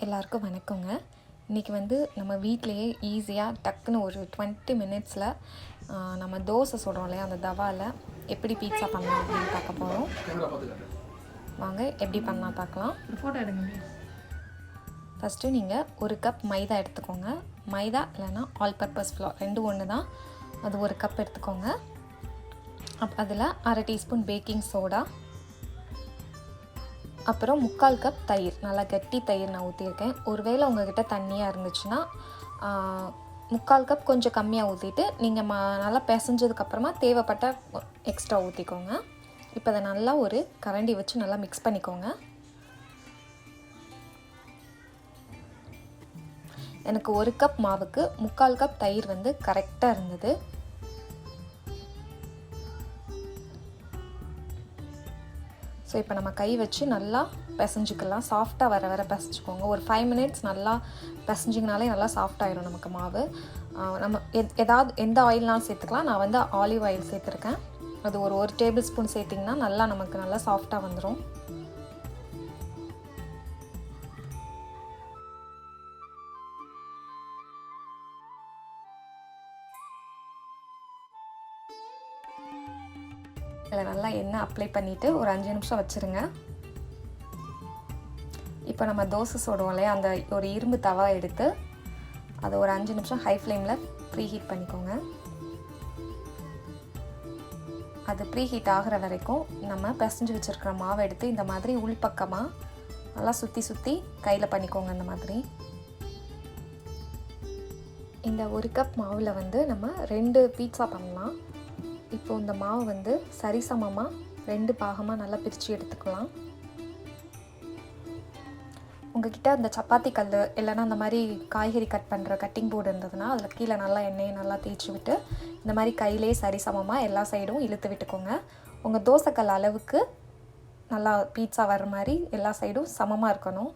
எல்லாருக்கும் வணக்கங்க. இன்றைக்கி வந்து நம்ம வீட்டிலையே ஈஸியாக டக்குன்னு ஒரு 20 மினிட்ஸில் நம்ம தோசை சுடுறோம் இல்லையா, அந்த தவாவில் எப்படி பீட்சா பண்ணலாம் அப்படின்னு பார்க்க போகிறோம். வாங்க எப்படி பண்ணலாம் பார்க்கலாம். ஃபோட்டோ எடுங்க. ஃபஸ்ட்டு நீங்கள் ஒரு கப் மைதா எடுத்துக்கோங்க. மைதா இல்லைன்னா ஆல் பர்பஸ் ஃப்ளோர் ரெண்டும் ஒன்று தான். அது ஒரு கப் எடுத்துக்கோங்க. அதில் 1/2 டீஸ்பூன் பேக்கிங் சோடா, அப்புறம் 3/4 கப் தயிர், நல்லா கட்டி தயிர் நான் ஊற்றியிருக்கேன். ஒருவேளை உங்கள்கிட்ட தண்ணியாக இருந்துச்சுன்னா 3/4 கப் கொஞ்சம் கம்மியாக ஊற்றிட்டு நீங்கள் நல்லா பிசைஞ்சதுக்கப்புறமா தேவைப்பட்ட எக்ஸ்ட்ரா ஊற்றிக்கோங்க. இப்போ அதை நல்லா ஒரு கரண்டி வச்சு நல்லா மிக்ஸ் பண்ணிக்கோங்க. எனக்கு 1 கப் மாவுக்கு 3/4 கப் தயிர் வந்து கரெக்டாக இருந்தது. ஸோ இப்போ நம்ம கை வச்சு நல்லா பிசைஞ்சிக்கலாம். சாஃப்டாக வர பிசைஞ்சிக்கோங்க. ஒரு 5 மினிட்ஸ் நல்லா பிசைஞ்சிங்கனாலே நல்லா சாஃப்டாகிடும் நமக்கு மாவு. நம்ம எந்த ஆயில்னாலும் சேர்த்துக்கலாம். நான் வந்து ஆலிவ் ஆயில் சேர்த்துருக்கேன். அது ஒரு டேபிள் ஸ்பூன் சேர்த்திங்கன்னா நமக்கு நல்லா சாஃப்டாக வந்துடும். இதில் நல்லா எண்ணெய் அப்ளை பண்ணிவிட்டு ஒரு 5 நிமிஷம் வச்சுருங்க. இப்போ நம்ம தோசை சுடுவோம் இல்லையா, அந்த ஒரு இரும்பு தவா எடுத்து அதை ஒரு 5 நிமிஷம் ஹை ஃப்ளேமில் ப்ரீஹீட் பண்ணிக்கோங்க. அது ப்ரீஹீட் ஆகிற வரைக்கும் நம்ம பிசைஞ்சு வச்சுருக்கிற மாவை எடுத்து இந்த மாதிரி உள்பக்கமாக நல்லா சுற்றி கையில் பண்ணிக்கோங்க. இந்த மாதிரி இந்த 1 கப் மாவில் வந்து நம்ம 2 பீட்சா பண்ணலாம். இப்போது இந்த மாவு வந்து சரிசமமாக 2 பாகமாக நல்லா பிரித்து எடுத்துக்கலாம். உங்கள்கிட்ட அந்த சப்பாத்தி கல் இல்லைன்னா அந்த மாதிரி காய்கறி கட் பண்ணுற கட்டிங் போர்டு இருந்ததுன்னா அதில் கீழே நல்லா எண்ணெயை நல்லா தேய்ச்சி விட்டு இந்த மாதிரி கையிலே சரிசமமாக எல்லா சைடும் இழுத்து விட்டுக்கோங்க. உங்கள் தோசைக்கல் அளவுக்கு நல்லா பீட்சா வர்ற மாதிரி எல்லா சைடும் சமமாக இருக்கணும்.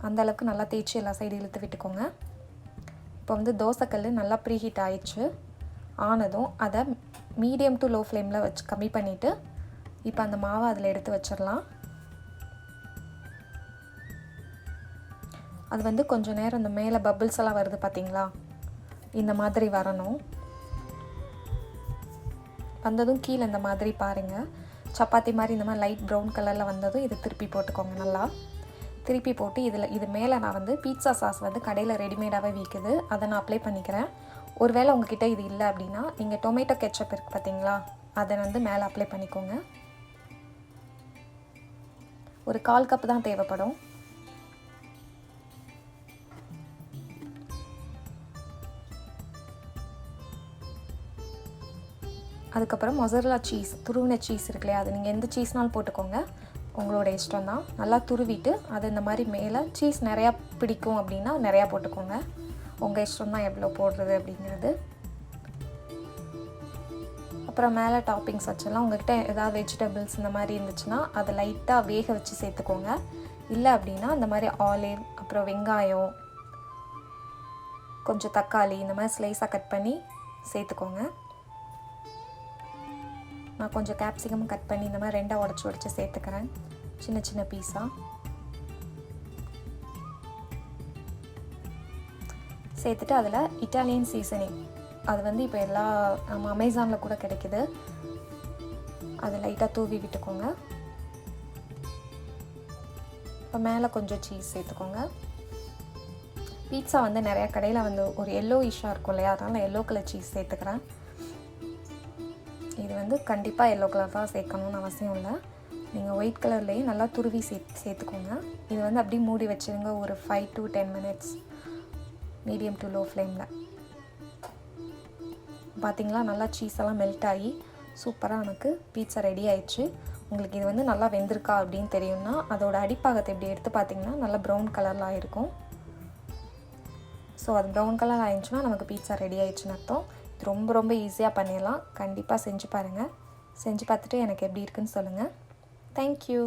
அந்தளவுக்கு நல்லா தேய்ச்சி எல்லா சைடும் இழுத்து விட்டுக்கோங்க. இப்போ வந்து தோசைக்கல் நல்லா ப்ரீஹீட் ஆனதும் அதை மீடியம் டு லோ ஃப்ளேமில் வச்சு கம்மி பண்ணிவிட்டு இப்போ அந்த மாவை அதில் எடுத்து வச்சிடலாம். அது வந்து கொஞ்சம் நேரம் இந்த மேலே பபிள்ஸ் எல்லாம் வருது பார்த்தீங்களா, இந்த மாதிரி வரணும். வந்ததும் கீழே இந்த மாதிரி பாருங்கள், சப்பாத்தி மாதிரி இந்த மாதிரி லைட் ப்ரௌன் கலரில் வந்ததும் இதை திருப்பி போட்டுக்கோங்க. நல்லா திருப்பி போட்டு இது மேலே நான் வந்து பீட்சா சாஸ் வந்து கடையில் ரெடிமேடாகவே விற்குது, அதை நான் அப்ளை பண்ணிக்கிறேன். ஒருவேளை உங்ககிட்ட இது இல்லை அப்படின்னா நீங்கள் டொமேட்டோ கெச்சப் இருக்குது பார்த்தீங்களா, அதை வந்து மேலே அப்ளை பண்ணிக்கோங்க. ஒரு 1/4 கப் தான் தேவைப்படும். அதுக்கப்புறம் மொசரல்லா சீஸ், துருவின சீஸ் இருக்கு இல்லையா, அது நீங்கள் எந்த சீஸ்னாலும் போட்டுக்கோங்க, உங்களோட இஷ்டம் தான். நல்லா துருவிட்டு அது இந்த மாதிரி மேலே சீஸ் நிறையா பிடிக்கும் அப்படின்னா நிறையா போட்டுக்கோங்க. உங்கள் இஷ்டம் தான் எவ்வளோ போடுறது அப்படிங்கிறது. அப்புறம் மேலே டாப்பிங்ஸ் வச்சிடலாம். உங்கள்கிட்ட ஏதாவது வெஜிடபிள்ஸ் இந்த மாதிரி இருந்துச்சுன்னா அதை லைட்டாக வேக வச்சு சேர்த்துக்கோங்க. இல்லை அப்படின்னா இந்த மாதிரி ஆலிவ், அப்புறம் வெங்காயம், கொஞ்சம் தக்காளி இந்த மாதிரி ஸ்லைஸாக கட் பண்ணி சேர்த்துக்கோங்க. நான் கொஞ்சம் கேப்சிகம் கட் பண்ணி இந்த மாதிரி 2ஆக உடச்சி சேர்த்துக்கிறேன், சின்ன சின்ன பீஸாக சேர்த்துட்டு அதில் இட்டாலியன் சீசனிங், அது வந்து இப்போ நம்ம அமேசானில் கூட கிடைக்கிது, அதை லைட்டாக தூவி விட்டுக்கோங்க. இப்போ மேலே கொஞ்சம் சீஸ் சேர்த்துக்கோங்க. பீட்சா வந்து நிறையா கடையில் வந்து ஒரு எல்லோயிஷாக இருக்கும் இல்லையா, அதனால் எல்லோ கலர் சீஸ் சேர்த்துக்கிறேன். இது வந்து கண்டிப்பாக எல்லோ கலர் தான் சேர்க்கணும்னு அவசியம் இல்லை, நீங்கள் ஒயிட் கலர்லேயே நல்லா துருவி சேர்த்துக்கோங்க. இது வந்து அப்படியே மூடி வச்சுருங்க ஒரு 5 to 10 minutes medium to low ஃப்ளேமில். பார்த்திங்களா, நல்லா சீஸ் எல்லாம் மெல்ட் ஆகி சூப்பராக நமக்கு பீட்சா ரெடி ஆயிடுச்சு. உங்களுக்கு இது வந்து நல்லா வெந்திருக்கா அப்படின்னு தெரியும்னா அதோட அடிப்பாகத்தை எப்படி எடுத்து பார்த்திங்கன்னா நல்லா ப்ரௌன் கலரில் ஆகிருக்கும். ஸோ அது ப்ரௌன் கலர் ஆயிடுச்சுன்னா நமக்கு பீட்சா ரெடி ஆயிடுச்சுன்னு அர்த்தம். இது ரொம்ப ஈஸியாக பண்ணிடலாம். கண்டிப்பாக செஞ்சு பாருங்கள். செஞ்சு பார்த்துட்டு எனக்கு எப்படி இருக்குன்னு சொல்லுங்கள். தேங்க்யூ.